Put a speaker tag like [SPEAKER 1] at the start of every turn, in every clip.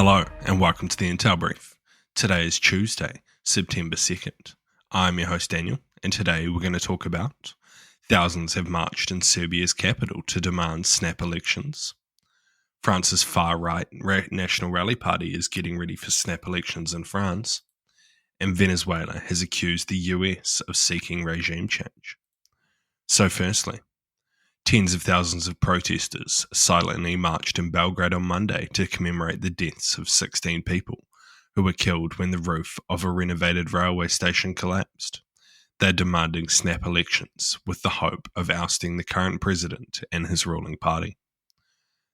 [SPEAKER 1] Hello and welcome to the Intel Brief. Today is Tuesday, September 2nd. I'm your host Daniel, and today we're going to talk about thousands have marched in Serbia's capital to demand snap elections. France's far-right National Rally Party is getting ready for snap elections in France, and Venezuela has accused the US of seeking regime change. So firstly, tens of thousands of protesters silently marched in Belgrade on Monday to commemorate the deaths of 16 people who were killed when the roof of a renovated railway station collapsed. They're demanding snap elections with the hope of ousting the current president and his ruling party.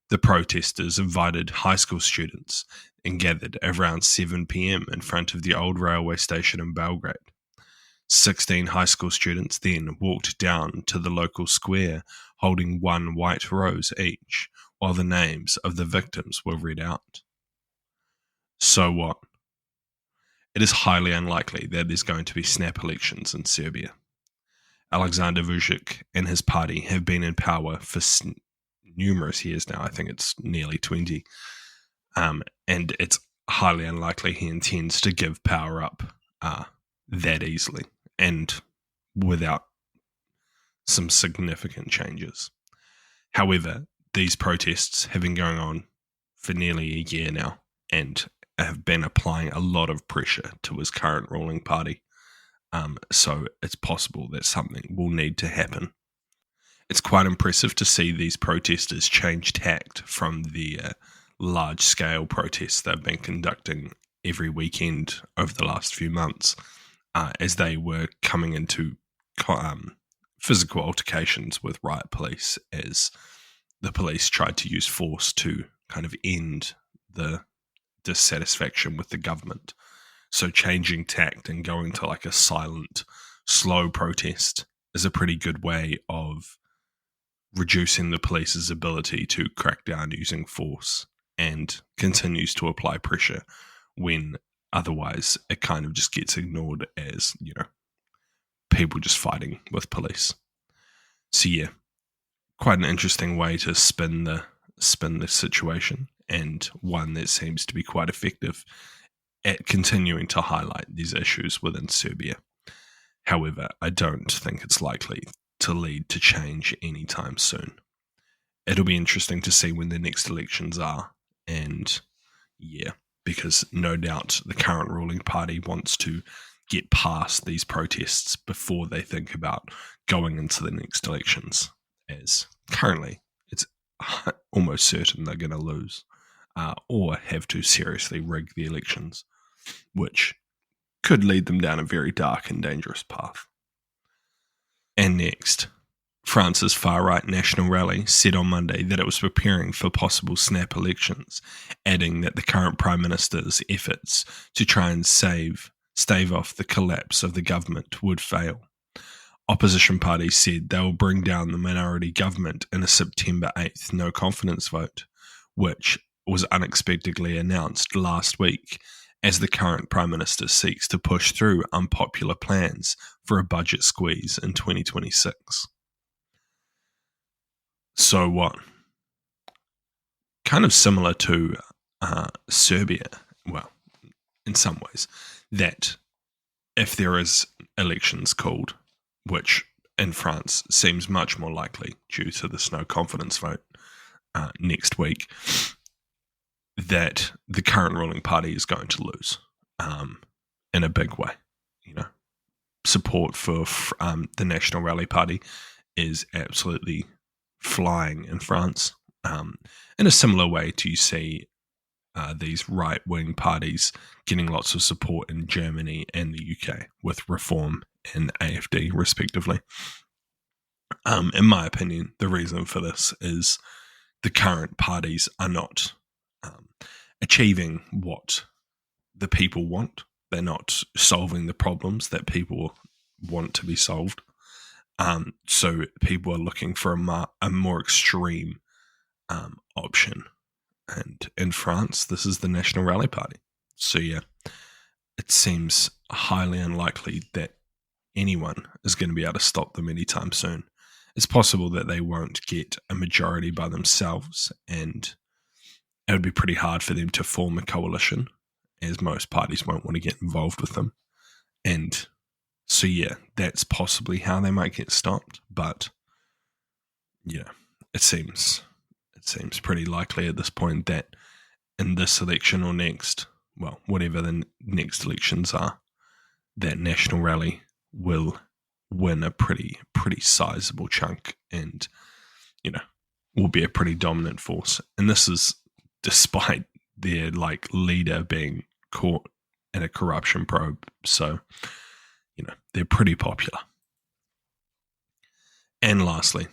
[SPEAKER 1] The protesters invited high school students and gathered around 7 p.m. in front of the old railway station in Belgrade. 16 high school students then walked down to the local square holding one white rose each, while the names of the victims were read out. So what? It is highly unlikely that there's going to be snap elections in Serbia. Aleksandar Vučić and his party have been in power for numerous years now. I think it's nearly 20. And it's highly unlikely he intends to give power up that easily and without some significant changes. However, these protests have been going on for nearly a year now and have been applying a lot of pressure to his current ruling party. So it's possible that something will need to happen. It's quite impressive to see these protesters change tact from the large-scale protests they've been conducting every weekend over the last few months as they were coming into physical altercations with riot police as the police tried to use force to kind of end the dissatisfaction with the government. So changing tact and going to like a silent, slow protest is a pretty good way of reducing the police's ability to crack down using force and continues to apply pressure when otherwise it kind of just gets ignored as, people just fighting with police. So yeah, quite an interesting way to spin the situation, and one that seems to be quite effective at continuing to highlight these issues within Serbia. However, I don't think it's likely to lead to change anytime soon. It'll be interesting to see when the next elections are, and yeah, because no doubt the current ruling party wants to get past these protests before they think about going into the next elections, as currently it's almost certain they're going to lose or have to seriously rig the elections, which could lead them down a very dark and dangerous path. And next, France's far-right National Rally said on Monday that it was preparing for possible snap elections, adding that the current Prime Minister's efforts to try and stave off the collapse of the government would fail. Opposition parties said they will bring down the minority government in a September 8th no-confidence vote, which was unexpectedly announced last week as the current Prime Minister seeks to push through unpopular plans for a budget squeeze in 2026. So what? Kind of similar to Serbia, well, in some ways, that if there is elections called, which in France seems much more likely due to this no confidence vote next week, that the current ruling party is going to lose in a big way. Support for the National Rally Party is absolutely flying in France. In a similar way to you see these right-wing parties getting lots of support in Germany and the UK with Reform and AfD respectively. In my opinion, the reason for this is the current parties are not achieving what the people want. They're not solving the problems that people want to be solved. So people are looking for a more extreme option. And in France, this is the National Rally Party. So yeah, it seems highly unlikely that anyone is going to be able to stop them anytime soon. It's possible that they won't get a majority by themselves and it would be pretty hard for them to form a coalition, as most parties won't want to get involved with them. And so, yeah, that's possibly how they might get stopped. But, yeah, it seems pretty likely at this point that in this election or next, well, whatever the next elections are, that National Rally will win a pretty sizable chunk and, will be a pretty dominant force. And this is despite their leader being caught in a corruption probe. So, they're pretty popular. And lastly,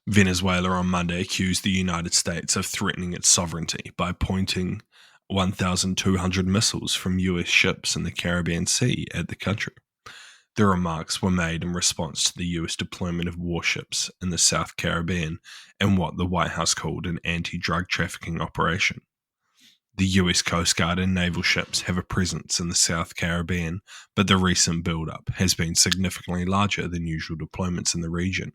[SPEAKER 1] Venezuela on Monday accused the United States of threatening its sovereignty by pointing 1,200 missiles from US ships in the Caribbean Sea at the country. The remarks were made in response to the US deployment of warships in the South Caribbean in what the White House called an anti-drug trafficking operation. The US Coast Guard and naval ships have a presence in the South Caribbean, but the recent build-up has been significantly larger than usual deployments in the region.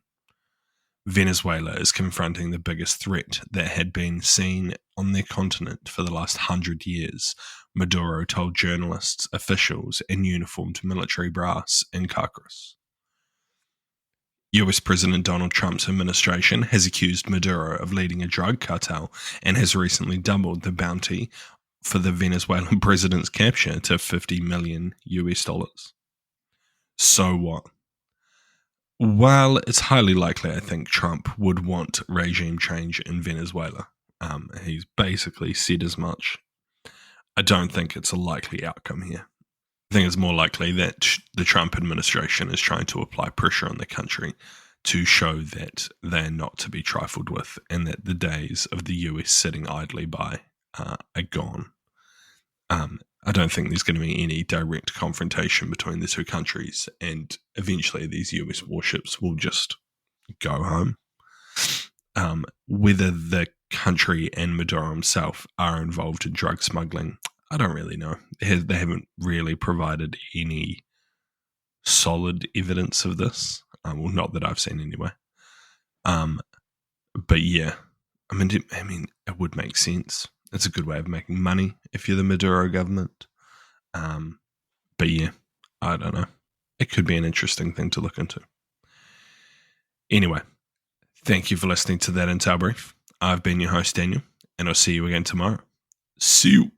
[SPEAKER 1] Venezuela is confronting the biggest threat that had been seen on their continent for the last 100 years, Maduro told journalists, officials, and uniformed military brass in Caracas. US President Donald Trump's administration has accused Maduro of leading a drug cartel and has recently doubled the bounty for the Venezuelan president's capture to $50 million US. So what? While it's highly likely, I think Trump would want regime change in Venezuela. He's basically said as much. I don't think it's a likely outcome here. I think it's more likely that the Trump administration is trying to apply pressure on the country to show that they're not to be trifled with and that the days of the US sitting idly by are gone. I don't think there's going to be any direct confrontation between the two countries, and eventually these US warships will just go home. Whether the country and Maduro himself are involved in drug smuggling, I don't really know. They haven't really provided any solid evidence of this. Well, not that I've seen anyway. But yeah, I mean, it would make sense. It's a good way of making money if you're the Maduro government. But yeah, I don't know. It could be an interesting thing to look into. Anyway, thank you for listening to that Intel Brief. I've been your host, Daniel, and I'll see you again tomorrow. See you.